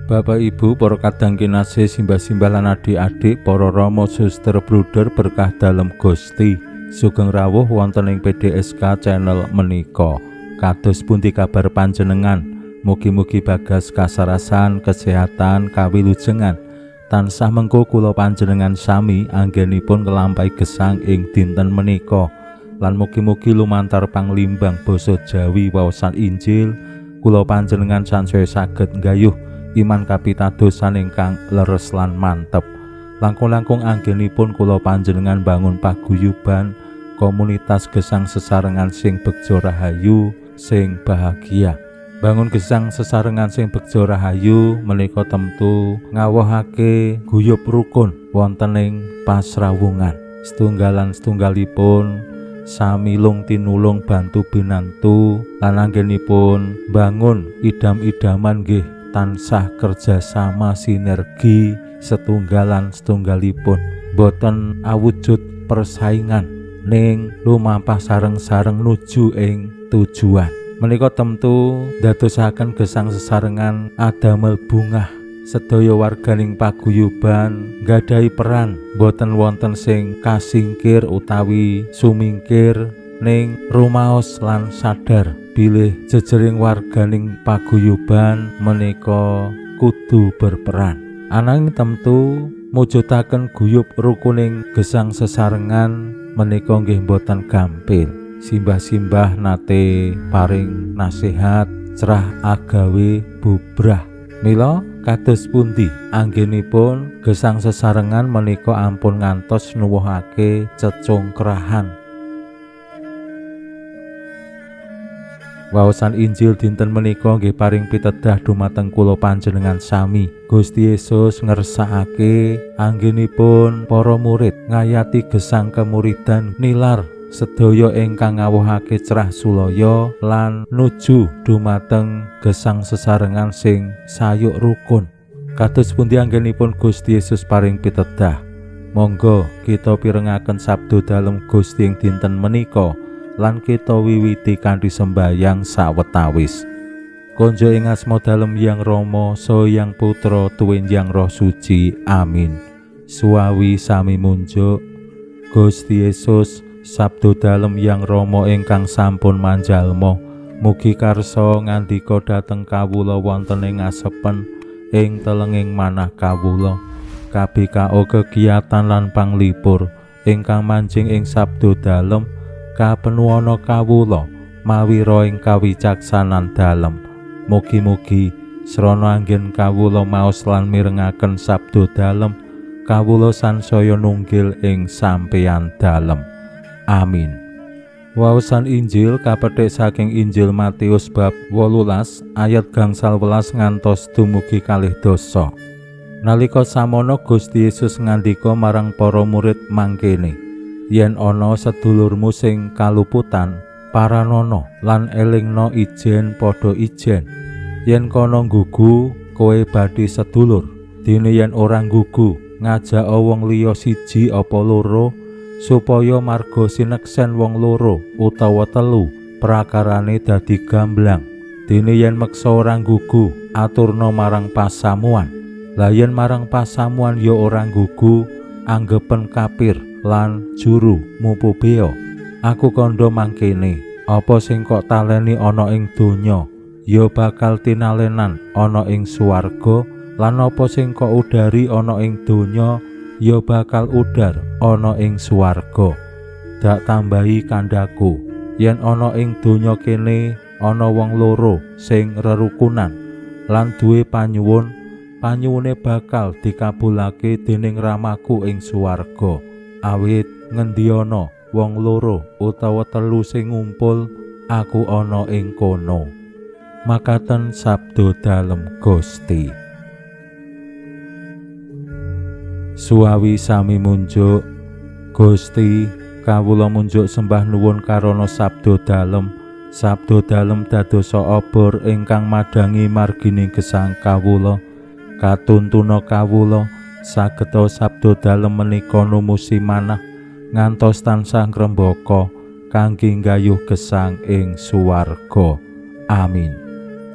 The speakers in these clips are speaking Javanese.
Bapak Ibu, para kadang kinasih, simbah-simbah lan adik-adik, para rama suster bruder berkah dalem Gusti, sugeng rawuh wonten ing PDSK channel menika. Kados pundi kabar panjenengan? Mugi-mugi bagas kasarasan, kesehatan, kawilujengan tansah mengko kula panjenengan sami anggenipun nglampahi gesang ing dinten menika. Lan mugi-mugi lumantar panglimbang basa Jawi waosan Injil, kula panjenengan sansaya saged nggayuh iman kapitadosan ingkang leres lan mantep. Langkung-langkung anggenipun kula panjenengan bangun paguyuban komunitas gesang sesarengan sing begja rahayu, sing bahagia. Bangun gesang sesarengan sing begja rahayu menika temtu ngawuhake guyub rukun wonten ing pasrawungan. Setunggalan setunggalipun sami lung tinulung bantu binantu lan anggenipun bangun idam-idaman nggih tansah kerjasama sinergi setunggalan setunggalipun, boten awujud persaingan ning lumampah sareng-sareng nuju ing tujuan. Menika temtu dadosaken gesang sesarengan adamel bungah sedaya warganing paguyuban nggadhahi peran boten wonten sing kasingkir utawi sumingkir ning rumaos lan sadar bilih jejering warganing paguyuban menika kudu berperan. Ananging temtu mujudaken guyub rukuning gesang sesarengan menika nggih boten gampil. Simbah-simbah nate paring nasihat cerah agawe bubrah. Mila kados pundi anggenipun gesang sesarengan menika ampun ngantos nuwuhake cecungkrahan. Waosan Injil dinten menika nggih paring pitedah dumateng kula panjenengan sami. Gusti Yesus ngersakake anggenipun para murid ngayati gesang kemuridan nilar sedaya ingkang ngawuhake cerah sulaya lan nuju dumateng gesang sesarengan sing sayuk rukun. Kados pundi anggenipun Gusti Yesus paring pitedah. Monggo kita pirengaken sabda dalem Gusti ing dinten menika lan kita wiwiti kanthi sembayang sawetawis. Konjo ing asma dalem Hyang Rama saha Hyang Putra tuwin Hyang Roh Suci. Amin. Suawi sami munjuk. Gusti Yesus sabda dalem Hyang Rama ingkang sampun manjalma, mugi karsa ngandika dhateng kawula wonten ing asepen ing telenging manah kawula. KBKO kegiatan lan panglipur ingkang manjing ing sabda dalem kapenuwana kawula mawi ing kawicaksanan dalem. Mugi-mugi srana anggen kawula maos lan mirengaken sabda dalem, kawula sansaya nunggil ing sampeyan dalem. Amin. Waosan Injil kapethik saking Injil Matius bab 18 ayat gangsal 11 ngantos dumugi 2. Nalika samono Gusti Yesus ngandika marang para murid mangkene, yen ana sedulurmu sing kaluputan, paranono lan elingno ijen padha ijen. Yen kono nggugu kowe badhe sedulur, dene yen ora nggugu ngajak wong liya siji apa loro, supaya marga sineksen wong loro utawa telu prakarane dadi gamblang. Dene yen meksa ora nggugu aturna marang pasamuan. Lah yen marang pasamuan ya ora nggugu, anggepen kapir lan juru mupu beo. Aku kandha mangkene, apa sing kok taleni ana ing donya ya bakal tinalenan ana ing swarga, lan apa sing kok udari ana ing donya ya bakal udar ana ing swarga. Dak tambahi kandhaku, yen ana ing donya kene ana wong loro sing rerukunan lan duwe panyuwune bakal dikabulake dening Ramaku ing swarga. Awit ngendi ana wong loro utawa telu sing ngumpul, aku ana ing kono. Makaten sabda dalem Gusti. Suawi sami munjuk. Gusti, kawula munjuk sembah nuwun karana sabda dalem. Sabda dalem dadosa obor ingkang madangi margining gesang kawula. Katuntuna kawula sageta sabda dalem menika numusi manah ngantos tansah ngrembaka kangge nggayuh gesang ing suwarga. Amin.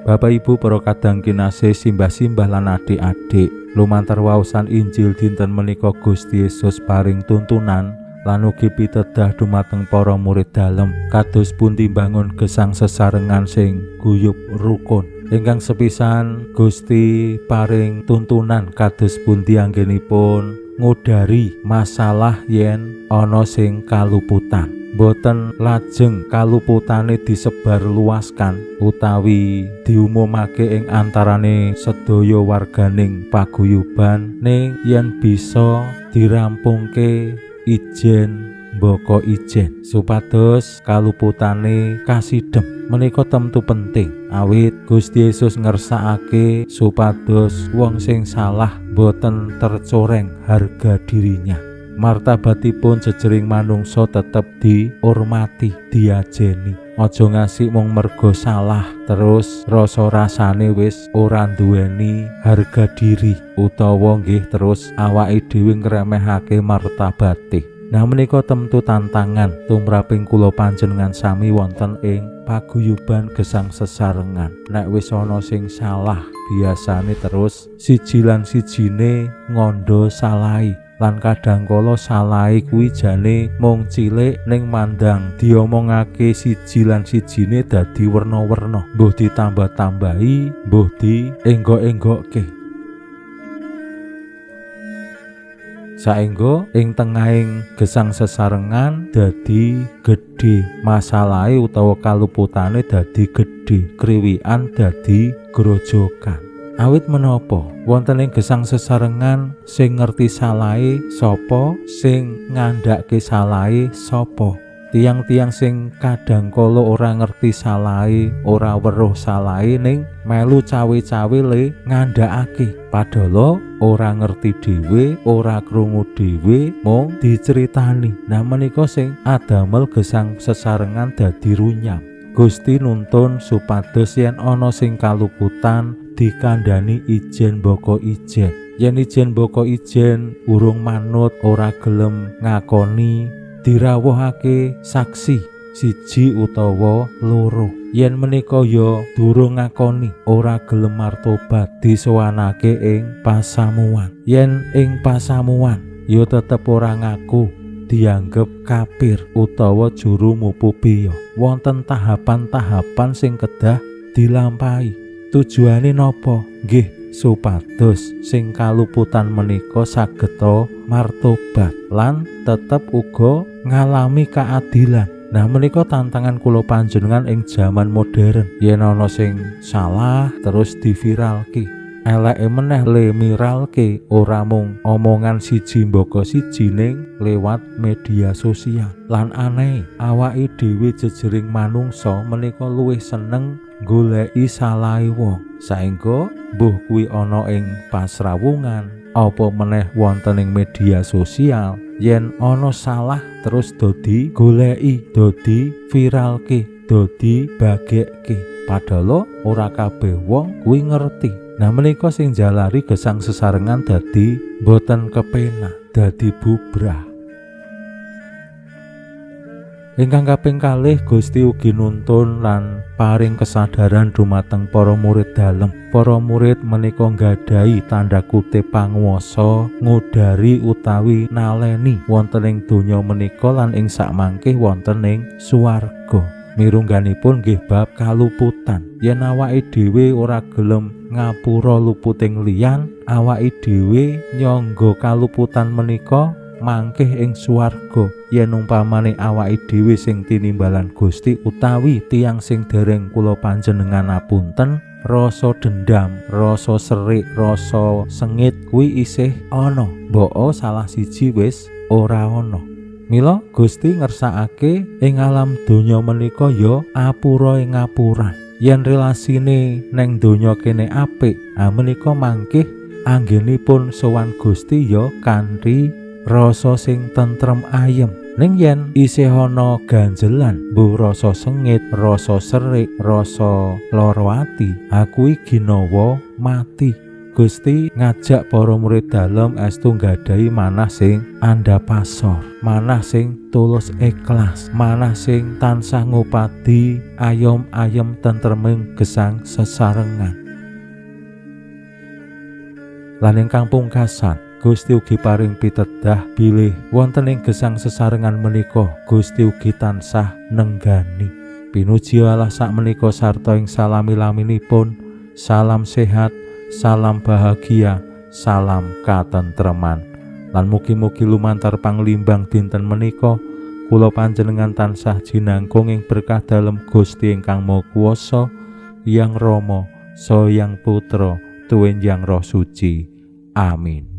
Bapak Ibu para kadang kinasih, simbah-simbah lan adik-adik, lumantar waosan Injil dinten menika Gusti Yesus paring tuntunan lan ugi pitedah dumateng para murid dalem kados pundi mbangun gesang sesarengan sing guyub rukun. Ingkang sepisan Gusti paring tuntunan kados pundi anggenipun ngudari masalah yen ana sing kaluputan. Boten lajeng kaluputane disebar luaskan utawi diumumake ing antarane sedaya warganing paguyuban, ning yen bisa dirampungke ijen mbaka ijen supados kaluputane kasidhem. Menika temtu penting awit Gusti Yesus ngersakake supados wong sing salah boten tercoreng harga dirinya. Martabatipun jejering manungsa tetep dihormati, diajeni. Aja ngasih mung mergo salah terus rasa rasane wis ora duweni harga diri utawa nggih terus awake dhewe ngremehake martabate. Nah menika temtu tantangan tumraping kula panjenengan sami wonten ing paguyuban gesang sesarengan. Nek wis ana sing salah biasane terus siji lan sijine ngondo salahi. Lan kadangkala salahe kuwi jane mung cilik ning mandang diomongake siji lan sijine dadi werna-werna, mbuh ditambah-tambahi, mbuh dienggok-enggokke. Saengga ing tengahing gesang sesarengan dadi gedhe, masalahe utawa kaluputane dadi gedhe, kriwikan dadi grojokan. Awit menapa wonten ing gesang sesarengan sing ngerti salahe sapa, sing ngandhake salahe sapa? Tiang-tiang sing kadangkala ora ngerti salahe, ora weruh salahe ning melu cawe-cawe le ngandhakake. Padahal ora ngerti dhewe, ora krungu dhewe, mung diceritani. Nah menika sing adamel gesang sesarengan dadi runyam. Gusti nuntun supados yen ana sing kaluputan dikandhani ijen mbaka ijen. Yen ijen mbaka ijen urung manut, ora gelem ngakoni, dirawuhake saksi siji utawa loro. Yen menika ya durung ngakoni, ora gelem martobat, disowanake ing pasamuan. Yen ing pasamuan ya tetep ora ngaku, dianggep kafir utawa juru mupubiya. Wonten tahapan-tahapan sing kedah dilampahi. Tujuane napa? Nggih supados sing kaluputan menika sageta martobat lan tetep uga ngalami kaadilan. Nah menika tantangan kula panjenengan ing jaman modern. Yen ana sing salah terus diviralke, eleke meneh le miralke, ora mung omongan siji mbaka siji ning lewat media sosial. Lan aneh awake dhewe jejering manungsa menika luwih seneng goleki salahe wong, saengga mbuh kuwi ana ing pasrawungan apa meneh wonten ing media sosial. Yen ana salah terus dadi goleki, dadi viralke, dadi bagekke. Padahal ora kabeh wong kuwi ngerti. Nah menika sing jalari gesang sesarengan dadi boten kepenak, dadi bubrah. Ingkang kaping kalih Gusti ugi nuntun lan paring kesadaran dumateng para murid dalem. Para murid menika nggadahi tanda kutip panguwasa ngudari utawi naleni wonten ing donya menika lan ing sakmangke wonten ing swarga. Mirungganipun nggih bab kaluputan. Yen awake dhewe ora gelem ngapura luputing liyan, awake dhewe nyangga kaluputan menika mangkih ing swarga. Yen umpamane awake dhewe sing tinimbalan Gusti utawi tiyang sing dereng kula panjenengan apunten, rasa dendam, rasa serik, rasa sengit kuwi isih ana, mbok salah siji wis ora ana. Mila Gusti ngersakake ing alam donya menika ya apura ing ngapuran. Yen relasine neng donya kene apik, menika mangkih anggenipun sowan Gusti ya kanthi rasa sing tentrem ayem. Ning yen isih ana ganjelan, mbuh rasa sengit, rasa serik, rasa lara ati, aku iki ginawa mati. Gusti ngajak para murid dalem estu nggadahi manah sing andhapasor, manah sing tulus ikhlas, manah sing tansah ngupadi ayom-ayem tentreming gesang sesarengan. Lan ingkang pungkasan, Gusti ugi paring pitedah bilih wonten ing gesang sesarengan menika Gusti ugi tansah nenggani. Pinuji Allah sakmenika sarta ing salami-laminipun. Salam sehat, salam bahagia, salam katentreman. Lan mugi-mugi lumantar panglimbang dinten menika kula panjenengan tansah jinangkung ing berkah dalem Gusti ingkang Maha Kuwasa, Hyang Rama saha Hyang Putra tuwin Hyang Roh Suci. Amin.